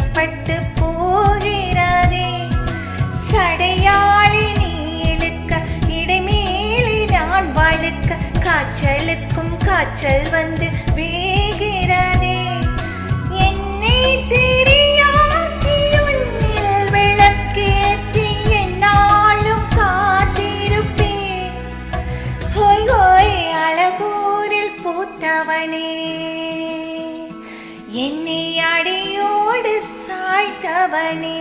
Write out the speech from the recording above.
வசப்பட்டு போகிறதே. சடையாளி நீ இழுக்க இடைமேலி நான் வழுக்க காய்ச்சலுக்கும் காய்ச்சல் வந்து வேகிறதே. என்னை தெரியாக்கி உன்னில் விளக்கேற்றி என்னாலும் காத்திருப்பேன். ஹோய் ஹோய் அழகூரில் பூத்தவனே, என்னை அடியோடு சாய்த்தவனே.